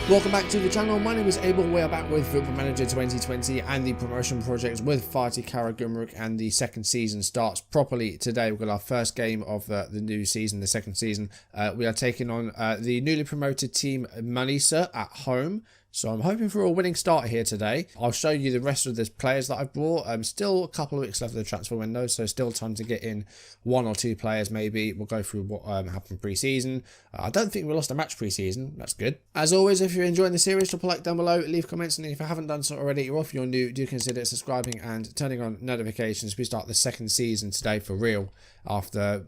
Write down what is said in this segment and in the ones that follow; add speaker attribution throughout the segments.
Speaker 1: Welcome back to the channel. My name is Abel. We are back with Football Manager 2020 and the promotion project with Fatih Karagümrük, and the second season starts properly today. We've got our first game of the new season, the second season. We are taking on the newly promoted team Manisa at home. So I'm hoping for a winning start here today. I'll show you the rest of the players that I've brought. Still a couple of weeks left of the transfer window, so still time to get in one or two players maybe. We'll go through what happened pre-season. I don't think we lost a match pre-season. That's good. As always, if you're enjoying the series, drop a like down below, leave comments, and if you haven't done so already, or if you're new, do consider subscribing and turning on notifications. We start the second season today for real after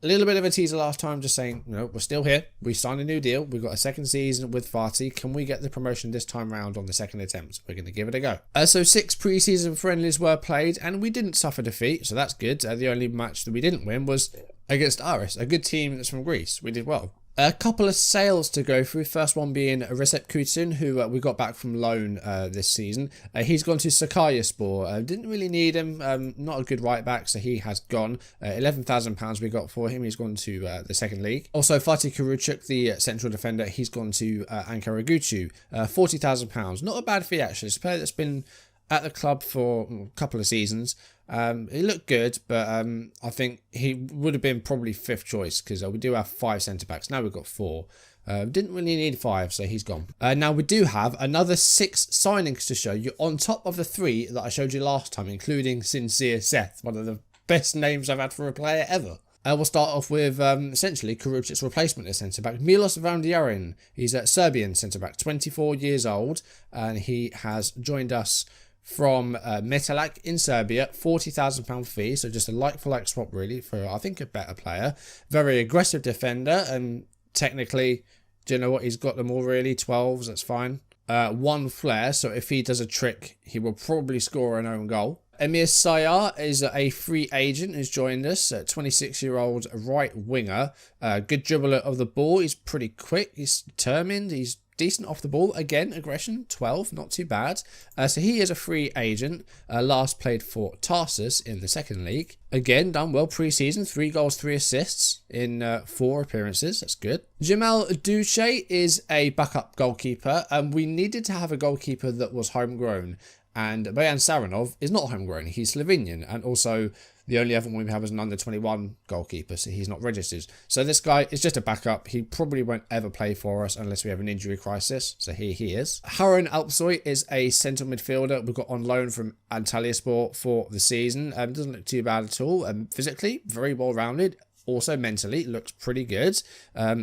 Speaker 1: a little bit of a teaser last time, just saying, you know, we're still here. We signed a new deal. We've got a second season with Fatih. Can we get the promotion this time round on the second attempt? We're going to give it a go. So 6 pre-season friendlies were played, and we didn't suffer defeat, so that's good. The only match that we didn't win was against Aris, a good team that's from Greece. We did well. A couple of sales to go through. First one being Recep Kutin, who we got back from loan this season. He's gone to Sakaryaspor. Didn't really need him. Not a good right back, so he has gone. £11,000 we got for him. He's gone to the second league. Also, Fatih Karagümrük, the central defender, he's gone to Ankara Gücü. £40,000. Not a bad fee, actually. It's a player that's been at the club for a couple of seasons. He looked good, but I think he would have been probably 5th choice, because we do have 5 centre-backs. Now we've got 4. Didn't really need 5, so he's gone. Now we do have another 6 signings to show you on top of the 3 that I showed you last time, including Sincere Seth, one of the best names I've had for a player ever. We'll start off with essentially Karagümrük's replacement as centre-back, Milos Vandiarin. He's a Serbian centre-back, 24 years old, and he has joined us from Metalak in Serbia. £40,000 fee, so just a like-for-like swap really for, I think, a better player. Very aggressive defender, and technically, do you know what, he's got them all really, 12s, that's fine. 1 flair, so if he does a trick, he will probably score an own goal. Emir Sayar is a free agent who's joined us, a 26-year-old right winger. Good dribbler of the ball, he's pretty quick, he's determined, he's decent off the ball. Again, aggression, 12, not too bad. So he is a free agent. Last played for Tarsus in the second league. Again, done well pre-season. 3 goals, 3 assists in 4 appearances. That's good. Jamal Duce is a backup goalkeeper. We needed to have a goalkeeper that was homegrown. And Bojan Saranov is not homegrown. He's Slovenian. And also, the only other one we have is an under-21 goalkeeper, so he's not registered. So this guy is just a backup. He probably won't ever play for us unless we have an injury crisis. So here he is. Harun Alpsoy is a centre midfielder we've got on loan from Antalyaspor for the season. Doesn't look too bad at all. Physically, very well-rounded. Also mentally, looks pretty good.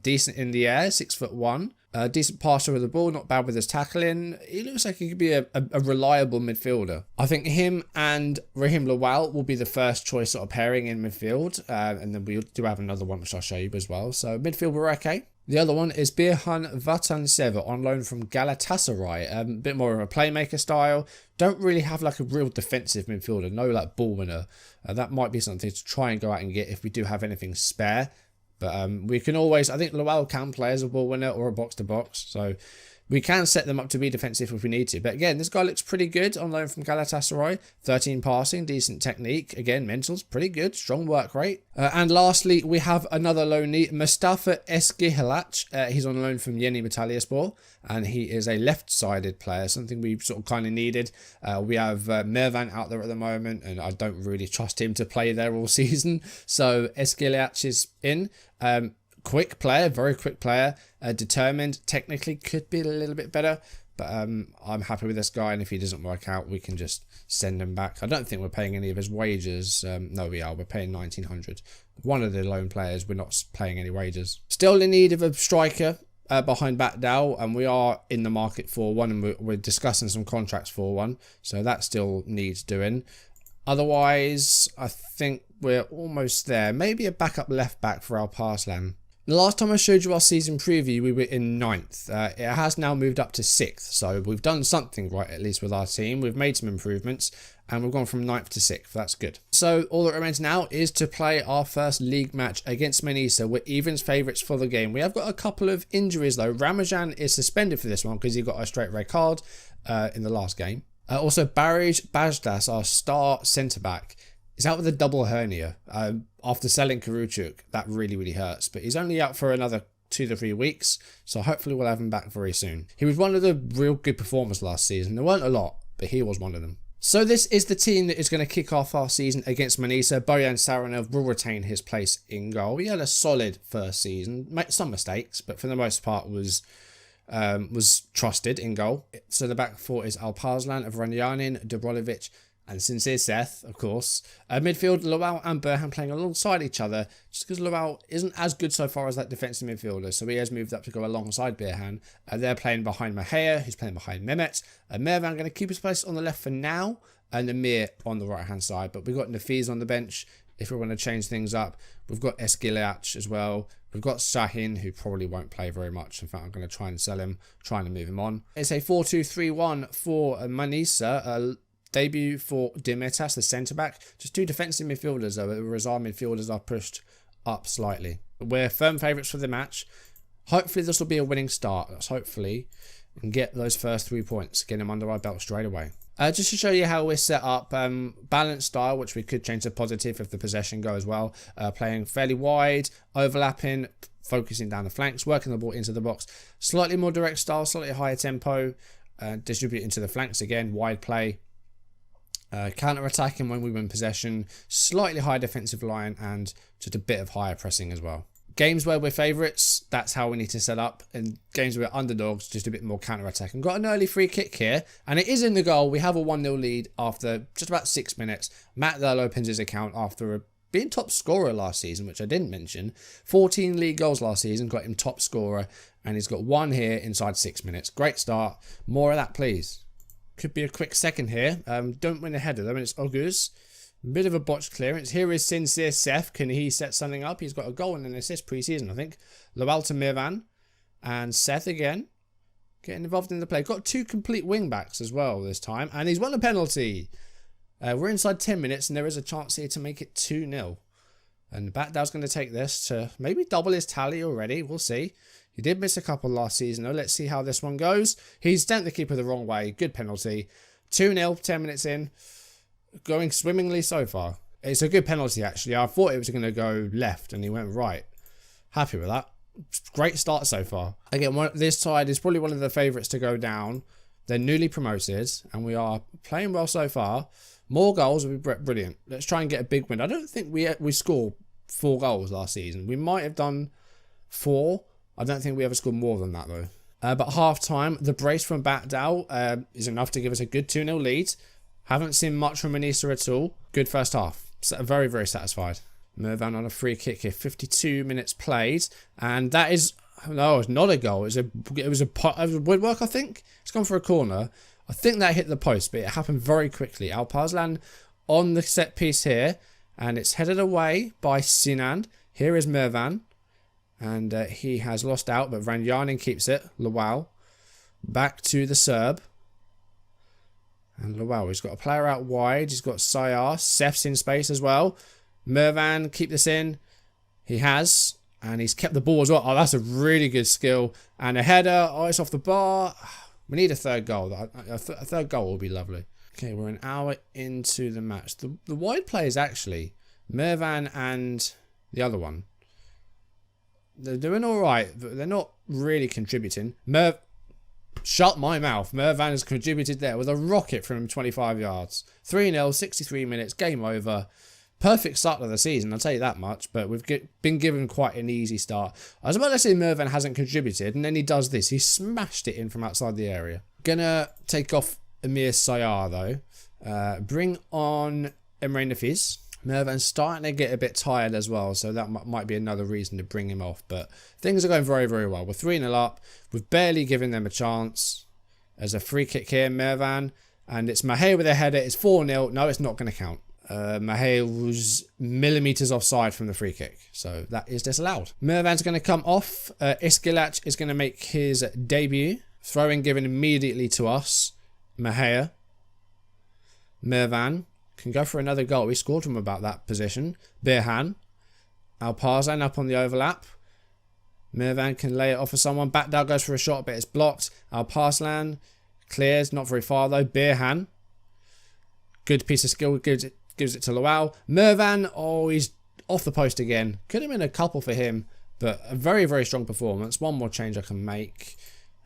Speaker 1: Decent in the air, 6'1". Decent passer of the ball, not bad with his tackling. He looks like he could be a reliable midfielder. I think him and Rahim Lawal will be the first choice sort of pairing in midfield. And then we do have another one which I'll show you as well. So midfield we're okay. The other one is Birhan Vatanseva on loan from Galatasaray. A bit more of a playmaker style. Don't really have like a real defensive midfielder. No like ball winner. That might be something to try and go out and get if we do have anything spare. But we can always, I think Lowell can play as a ball winner or a box-to-box. So we can set them up to be defensive if we need to. But again, this guy looks pretty good on loan from Galatasaray. 13 passing, decent technique. Again, mental's pretty good, strong work rate. And lastly, we have another loanee, Mustafa Eskihilac. He's on loan from Yeni Matalyaspor. And he is a left-sided player, something we sort of kind of needed. We have Mervan out there at the moment, and I don't really trust him to play there all season. So Eskihilac is in. Quick player, very quick player, determined, technically could be a little bit better, but I'm happy with this guy, and if he doesn't work out, we can just send him back. I don't think we're paying any of his wages. No, we are. We're paying 1,900. One of the loan players, we're not paying any wages. Still in need of a striker behind Batdal, and we are in the market for one, and we're discussing some contracts for one, so that still needs doing. Otherwise, I think we're almost there. Maybe a backup left back for Alparslan. The last time I showed you our season preview, we were in 9th. It has now moved up to 6th, so we've done something right, at least with our team. We've made some improvements, and we've gone from 9th to 6th. That's good. So all that remains now is to play our first league match against Manisa. We're evens favourites for the game. We have got a couple of injuries, though. Ramajan is suspended for this one because he got a straight red card in the last game. Also, Barij Bajdas, our star centre-back, is out with a double hernia after selling Karagümrük. That really, really hurts. But he's only out for another 2 to 3 weeks, so hopefully we'll have him back very soon. He was one of the real good performers last season. There weren't a lot, but he was one of them. So this is the team that is going to kick off our season against Manisa. Bojan Saranov will retain his place in goal. He had a solid first season, made some mistakes, but for the most part was trusted in goal. So the back four is Alparslan, Vranyanin, Dobrolovic, and Sincere Seth, of course. Midfield, Lowell and Burhan playing alongside each other, just because Lowell isn't as good so far as that defensive midfielder, so he has moved up to go alongside Birhan. They're playing behind Mahea, who's playing behind Mehmet. Mervan going to keep his place on the left for now, and Amir on the right-hand side. But we've got Nafiz on the bench if we want to change things up. We've got Eskilac as well. We've got Shahin, who probably won't play very much. In fact, I'm going to try and sell him, trying to move him on. It's a 4-2-3-1 for Manisa. Debut for Dimitas, the centre-back. Just 2 defensive midfielders, though, whereas our midfielders are pushed up slightly. We're firm favourites for the match. Hopefully this will be a winning start. Let's hopefully get those first 3 points. Get them under our belt straight away. Just to show you how we're set up, balanced style, which we could change to positive if the possession goes well. Playing fairly wide, overlapping, focusing down the flanks, working the ball into the box. Slightly more direct style, slightly higher tempo. Distribute into the flanks again, wide play. Counter-attacking when we win possession, slightly higher defensive line, and just a bit of higher pressing as well. Games where we're favourites, that's how we need to set up. And games where we're underdogs, just a bit more counter-attacking. Got an early free kick here, and it is in the goal. We have a 1-0 lead after just about 6 minutes. Matt Lell opens his account after being top scorer last season, which I didn't mention. 14 league goals last season, got him top scorer, and he's got 1 here inside 6 minutes. Great start. More of that, please. Could be a quick second here. Don't win a header though, and it's Ogus. Bit of a botched clearance. Here is Sincere Seth. Can he set something up? He's got a goal and an assist pre-season, I think. Lowell to Mirvan. And Seth again. Getting involved in the play. Got 2 complete wing backs as well this time. And he's won a penalty. We're inside 10 minutes and there is a chance here to make it 2-0. And Batdow's going to take this to maybe double his tally already. We'll see. He did miss a couple last season though. Let's see how this one goes. He's sent the keeper the wrong way. Good penalty. 2-0, 10 minutes in. Going swimmingly so far. It's a good penalty actually. I thought it was going to go left and he went right. Happy with that. Great start so far. Again, this side is probably one of the favourites to go down. They're newly promoted and we are playing well so far. More goals would be brilliant. Let's try and get a big win. I don't think we scored 4 goals last season. We might have done 4. I don't think we ever scored more than that though. But half time, the brace from Batdow is enough to give us a good 2-0 lead. Haven't seen much from Manisa at all. Good first half. Very, very satisfied. Mervan on a free kick here. 52 minutes played. And that is... No, it's not a goal. It was a woodwork, I think. It's gone for a corner. I think that hit the post, but it happened very quickly. Alparslan on the set piece here. And it's headed away by Sinan. Here is Mervan. And he has lost out, but Vranyanin keeps it. Lowell. Back to the Serb. And Lowell, he's got a player out wide. He's got Sayar. Seth's in space as well. Mervan, keep this in. He has. And he's kept the ball as well. Oh, that's a really good skill. And a header. Oh, it's off the bar. We need a third goal. A third goal will be lovely. Okay, we're an hour into the match. The wide players actually, Mervan and the other one, they're doing all right, but they're not really contributing. Shut my mouth. Mervan has contributed there with a rocket from 25 yards. 3-0, 63 minutes, game over. Perfect start of the season, I'll tell you that much, but we've been given quite an easy start. I was about to say Mervan hasn't contributed, and then he does this. He smashed it in from outside the area. Gonna take off Emir Sayar, though. Bring on Emre Nafiz. Mervan's starting to get a bit tired as well, so that might be another reason to bring him off. But things are going very, very well. We're 3-0 up. We've barely given them a chance. There's a free kick here, Mervan. And it's Mahé with a header. It's 4-0. No, it's not going to count. Mahé was millimetres offside from the free kick. So that is disallowed. Mervan's going to come off. Iskilac is going to make his debut. Throw-in given immediately to us. Mahé. Mervan can go for another goal. We scored from about that position. Birhan. Alparslan up on the overlap. Mervan can lay it off for someone. Batdal goes for a shot, but it's blocked. Alparslan clears, not very far though. Birhan. Good piece of skill, gives it to Lowell. Mervan, oh, he's off the post again. Could have been a couple for him, But a very, very strong performance. One more change I can make.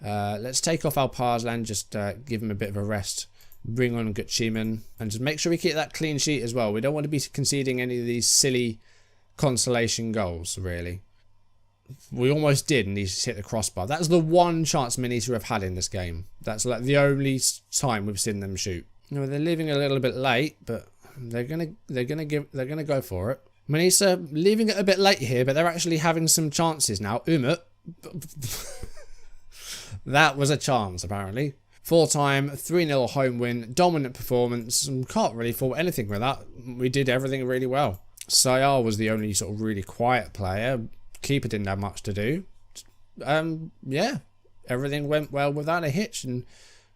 Speaker 1: Let's take off Alparslan, just give him a bit of a rest. Bring on Journeyman, and just make sure we keep that clean sheet as well. We don't want to be conceding any of these silly consolation goals, really. We almost did, and he just hit the crossbar. That's the one chance Manisa have had in this game. That's like the only time we've seen them shoot. You know, they're leaving a little bit late, but they're gonna go for it. Manisa leaving it a bit late here, but they're actually having some chances now. Umut, that was a chance apparently. Full time, 3-0 home win, dominant performance. Can't really fault anything with that. We did everything really well. Sayar was the only sort of really quiet player. Keeper didn't have much to do. Yeah, everything went well without a hitch. And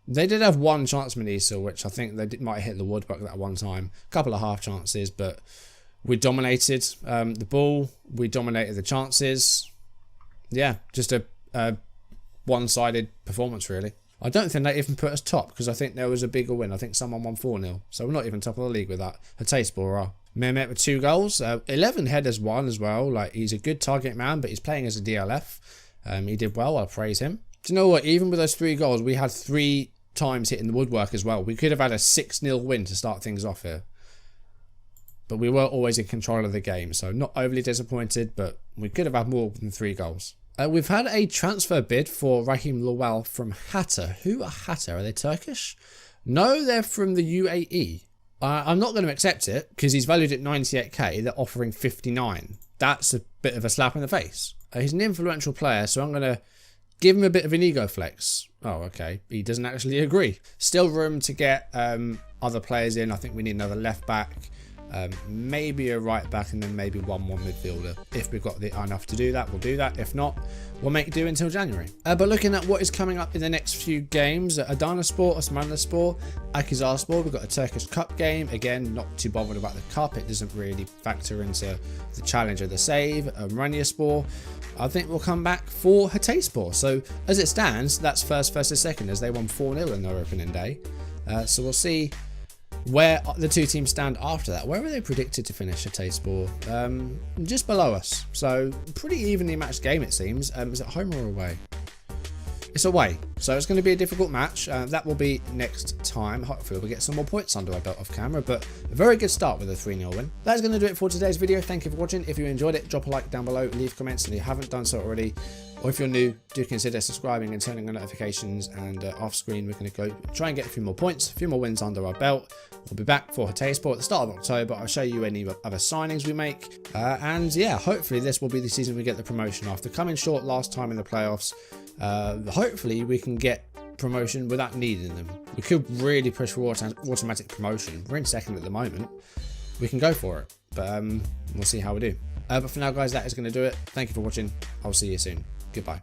Speaker 1: they did have one chance, Manisa, which I think they might have hit the woodwork that one time. A couple of half chances, but we dominated the ball. We dominated the chances. Yeah, just a one-sided performance, really. I don't think they even put us top because I think there was a bigger win. I think someone won 4-0. So we're not even top of the league with that. Hatayspor are. Mehmet with 2 goals. 11 headers won as well. Like, he's a good target man, but he's playing as a DLF. He did well. I'll praise him. Do you know what? Even with those 3 goals, we had 3 times hitting the woodwork as well. We could have had a 6-0 win to start things off here. But we were always in control of the game. So not overly disappointed, but we could have had more than 3 goals. We've had a transfer bid for Rahim Lawal from Hatta. Who are Hatta? Are they Turkish? No, they're from the UAE. I'm not going to accept it because he's valued at 98k. They're offering 59. That's a bit of a slap in the face. He's an influential player, so I'm going to give him a bit of an ego flex. Oh, okay. He doesn't actually agree. Still room to get other players in. I think we need another left back. Maybe a right back and then maybe one more midfielder. If we've got enough to do that, we'll do that. If not, we'll make do until January. But looking at what is coming up in the next few games, Adanaspor, Osmanlıspor, Akhisarspor, we've got a Turkish Cup game. Again, not too bothered about the cup. It doesn't really factor into the challenge of the save. Ranyaspor, I think we'll come back for Hatayspor. So as it stands, that's first versus second as they won 4-0 in their opening day. So we'll see where the 2 teams stand after that. Where are they predicted to finish Hatayspor? Just below us. So pretty evenly matched game it seems. Is it home or away? It's away. So it's going to be a difficult match. That will be next time. Hopefully we'll get some more points under our belt off camera. But a very good start with a 3-0 win. That's going to do it for today's video. Thank you for watching. If you enjoyed it, drop a like down below. Leave comments if you haven't done so already. Or if you're new, do consider subscribing and turning on notifications. And off screen, we're going to go try and get a few more points, a few more wins under our belt. We'll be back for Hatayspor at the start of October. I'll show you any other signings we make. And yeah, hopefully this will be the season we get the promotion after coming short last time in the playoffs. Hopefully we can get promotion without needing them. We could really push for automatic promotion. We're in second at the moment. We can go for it. But we'll see how we do. But for now, guys, that is going to do it. Thank you for watching. I'll see you soon. Goodbye.